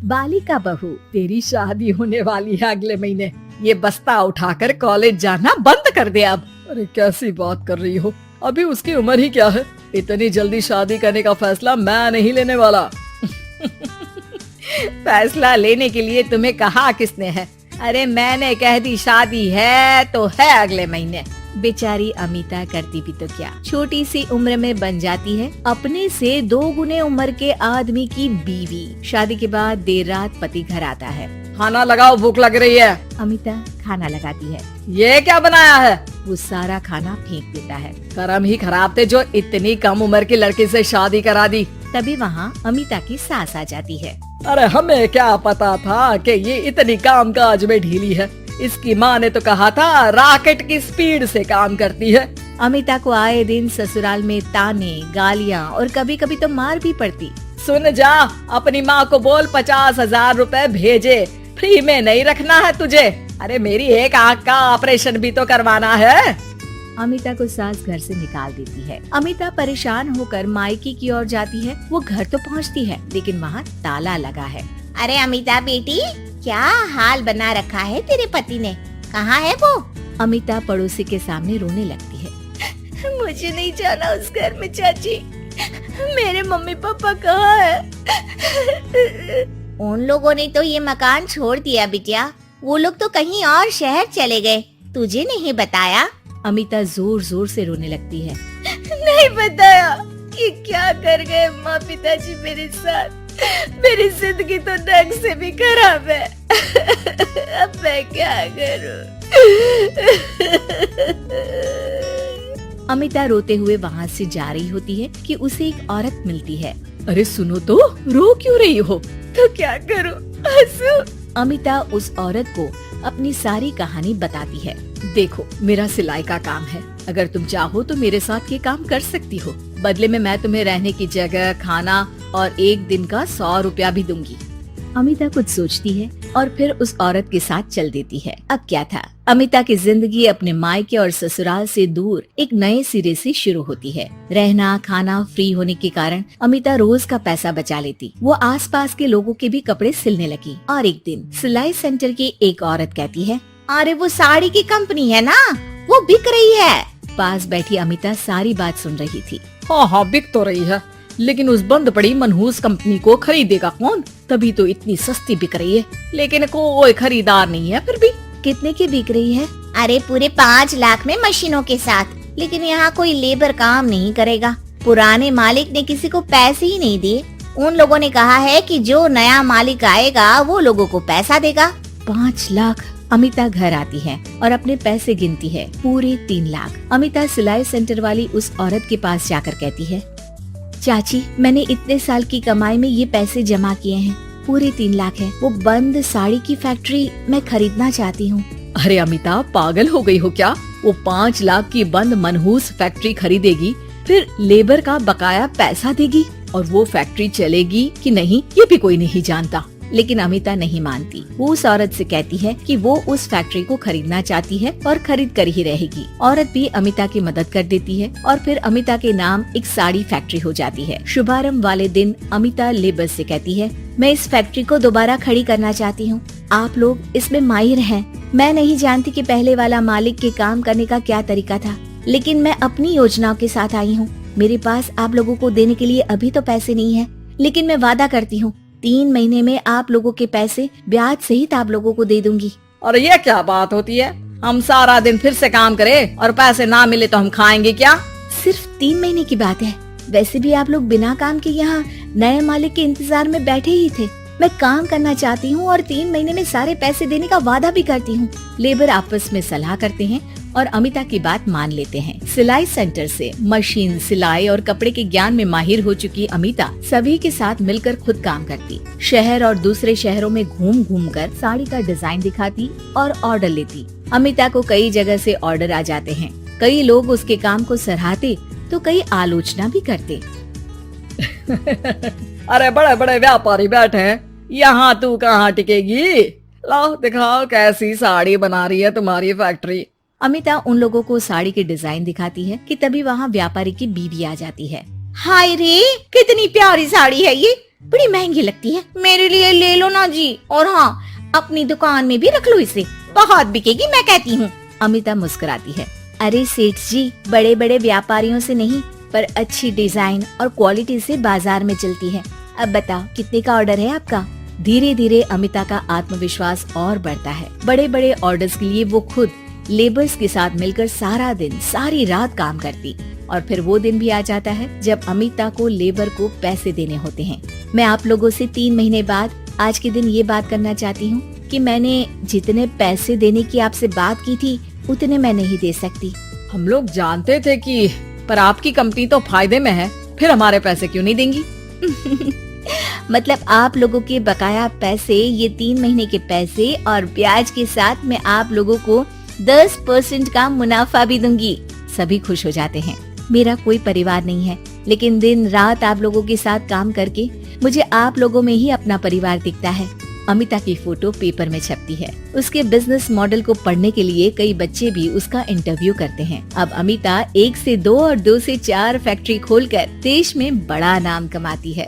बालिका बहू, तेरी शादी होने वाली है अगले महीने। ये बस्ता उठाकर कॉलेज जाना बंद कर दे अब। अरे कैसी बात कर रही हो, अभी उसकी उम्र ही क्या है। इतनी जल्दी शादी करने का फैसला मैं नहीं लेने वाला। फैसला लेने के लिए तुम्हें कहा किसने है? अरे मैंने कह दी शादी है तो है अगले महीने। बेचारी अमिता करती भी तो क्या, छोटी सी उम्र में बन जाती है अपने से 2 गुने उम्र के आदमी की बीवी। शादी के बाद देर रात पति घर आता है। खाना लगाओ, भूख लग रही है। अमिता खाना लगाती है। ये क्या बनाया है? वो सारा खाना फेंक देता है। कर्म ही खराब थे जो इतनी कम उम्र की लड़की से शादी करा दी। तभी वहाँ अमिता की सास आ जाती है। अरे हमें क्या पता था कि ये इतनी कामकाज में ढीली है। इसकी माँ ने तो कहा था रॉकेट की स्पीड से काम करती है। अमिता को आए दिन ससुराल में ताने, गालियाँ और कभी कभी तो मार भी पड़ती। सुन जा, अपनी माँ को बोल 50,000 रुपए भेजे, फ्री में नहीं रखना है तुझे। अरे मेरी एक आँख का ऑपरेशन भी तो करवाना है। अमिता को सास घर से निकाल देती है। अमिता परेशान होकर मायके की ओर जाती है। वो घर तो पहुंचती है लेकिन वहाँ ताला लगा है। अरे अमिता बेटी, क्या हाल बना रखा है तेरे पति ने? कहाँ है वो? अमिता पड़ोसी के सामने रोने लगती है। मुझे नहीं जाना उस घर में चाची। मेरे मम्मी पापा कहाँ है? उन लोगों ने तो ये मकान छोड़ दिया बिटिया। वो लोग तो कहीं और शहर चले गए। तुझे नहीं बताया? अमिता जोर जोर से रोने लगती है। नहीं बताया कि क्या कर गए माँ पिताजी मेरे साथ। मेरी जिंदगी तो ढंग से भी खराब है। अब मैं क्या करूं? अमिता रोते हुए वहाँ से जा रही होती है कि उसे एक औरत मिलती है। अरे सुनो तो, रो क्यों रही हो? तो क्या करूं? हंसू? अमिता उस औरत को अपनी सारी कहानी बताती है। देखो, मेरा सिलाई का काम है। अगर तुम चाहो तो मेरे साथ ये काम कर सकती हो। बदले में मैं तुम्हें रहने की जगह, खाना और 1 दिन का 100 रुपया भी दूंगी। अमिता कुछ सोचती है और फिर उस औरत के साथ चल देती है। अब क्या था, अमिता की जिंदगी अपने मायके और ससुराल से दूर एक नए सिरे से शुरू होती है। रहना खाना फ्री होने के कारण अमिता रोज का पैसा बचा लेती। वो आसपास के लोगों के भी कपड़े सिलने लगी। और एक दिन सिलाई सेंटर की एक औरत कहती है, अरे वो साड़ी की कंपनी है ना, वो बिक रही है। पास बैठी अमिता सारी बात सुन रही थी। हाँ, बिक तो रही है, लेकिन उस बंद पड़ी मनहूस कंपनी को खरीदेगा कौन? तभी तो इतनी सस्ती बिक रही है, लेकिन कोई खरीदार नहीं है। फिर भी कितने की बिक रही है? अरे पूरे 5 लाख में मशीनों के साथ। लेकिन यहाँ कोई लेबर काम नहीं करेगा। पुराने मालिक ने किसी को पैसे ही नहीं दिए। उन लोगों ने कहा है कि जो नया मालिक आएगा वो लोगों को पैसा देगा। 5 लाख। अमिता घर आती है और अपने पैसे गिनती है, पूरे 3 लाख। अमिता सिलाई सेंटर वाली उस औरत के पास जाकर कहती है, चाची मैंने इतने साल की कमाई में ये पैसे जमा किए हैं, पूरे 3 लाख है। वो बंद साड़ी की फैक्ट्री मैं खरीदना चाहती हूँ। अरे अमिता, पागल हो गई हो क्या? वो 5 लाख की बंद मनहूस फैक्ट्री खरीदेगी, फिर लेबर का बकाया पैसा देगी, और वो फैक्ट्री चलेगी कि नहीं ये भी कोई नहीं जानता। लेकिन अमिता नहीं मानती। वो उस औरत से कहती है कि वो उस फैक्ट्री को खरीदना चाहती है और खरीद कर ही रहेगी। औरत भी अमिता की मदद कर देती है और फिर अमिता के नाम एक साड़ी फैक्ट्री हो जाती है। शुभारंभ वाले दिन अमिता लेबर से कहती है, मैं इस फैक्ट्री को दोबारा खड़ी करना चाहती हूँ। आप लोग इसमें माहिर हैं। मैं नहीं जानती कि पहले वाला मालिक के काम करने का क्या तरीका था, लेकिन मैं अपनी योजनाओं के साथ आई हूँ। मेरे पास आप लोगों को देने के लिए अभी तो पैसे नहीं है, लेकिन मैं वादा करती हूँ 3 महीने में आप लोगों के पैसे ब्याज सहित आप लोगों को दे दूंगी। और ये क्या बात होती है? हम सारा दिन फिर से काम करें और पैसे ना मिले तो हम खाएंगे क्या? सिर्फ 3 महीने की बात है। वैसे भी आप लोग बिना काम के यहाँ नए मालिक के इंतजार में बैठे ही थे। मैं काम करना चाहती हूँ और 3 महीने में सारे पैसे देने का वादा भी करती हूँ। लेबर आपस में सलाह करते हैं और अमिता की बात मान लेते हैं। सिलाई सेंटर से मशीन, सिलाई और कपड़े के ज्ञान में माहिर हो चुकी अमिता सभी के साथ मिलकर खुद काम करती। शहर और दूसरे शहरों में घूम घूम कर साड़ी का डिजाइन दिखाती और ऑर्डर लेती। अमिता को कई जगह से ऑर्डर आ जाते हैं। कई लोग उसके काम को सराहते तो कई आलोचना भी करते। अरे बड़े बड़े व्यापारी बैठे हैं, यहाँ तू कहाँ टिकेगी? लाओ दिखाओ कैसी साड़ी बना रही है तुम्हारी फैक्ट्री। अमिता उन लोगों को साड़ी के डिजाइन दिखाती है कि तभी वहाँ व्यापारी की बीवी आ जाती है। हाय रे, कितनी प्यारी साड़ी है ये। बड़ी महंगी लगती है, मेरे लिए ले लो ना जी। और हाँ, अपनी दुकान में भी रख लो इसे, बहुत बिकेगी मैं कहती हूँ। अमिता मुस्कुराती है। अरे सेठ जी, बड़े बड़े व्यापारियों से नहीं, पर अच्छी डिजाइन और क्वालिटी से बाजार में चलती है। अब बताओ कितने का ऑर्डर है आपका? धीरे धीरे अमिता का आत्मविश्वास और बढ़ता है। बड़े बड़े ऑर्डर्स के लिए वो खुद लेबर्स के साथ मिलकर सारा दिन सारी रात काम करती। और फिर वो दिन भी आ जाता है जब अमिता को लेबर को पैसे देने होते हैं। मैं आप लोगों से 3 महीने बाद आज के दिन ये बात करना चाहती हूँ कि मैंने जितने पैसे देने की आपसे बात की थी उतने मैं नहीं दे सकती। हम लोग जानते थे कि पर आपकी कंपनी तो फायदे में है, फिर हमारे पैसे क्यों नहीं देंगी? मतलब आप लोगों के बकाया पैसे, ये 3 महीने के पैसे और ब्याज के साथ मैं आप लोगों को 10% का मुनाफा भी दूंगी। सभी खुश हो जाते हैं। मेरा कोई परिवार नहीं है, लेकिन दिन रात आप लोगों के साथ काम करके मुझे आप लोगों में ही अपना परिवार दिखता है। अमिता की फोटो पेपर में छपती है। उसके बिजनेस मॉडल को पढ़ने के लिए कई बच्चे भी उसका इंटरव्यू करते हैं। अब अमिता 1 से 2 और 2 से 4 फैक्ट्री खोलकर देश में बड़ा नाम कमाती है।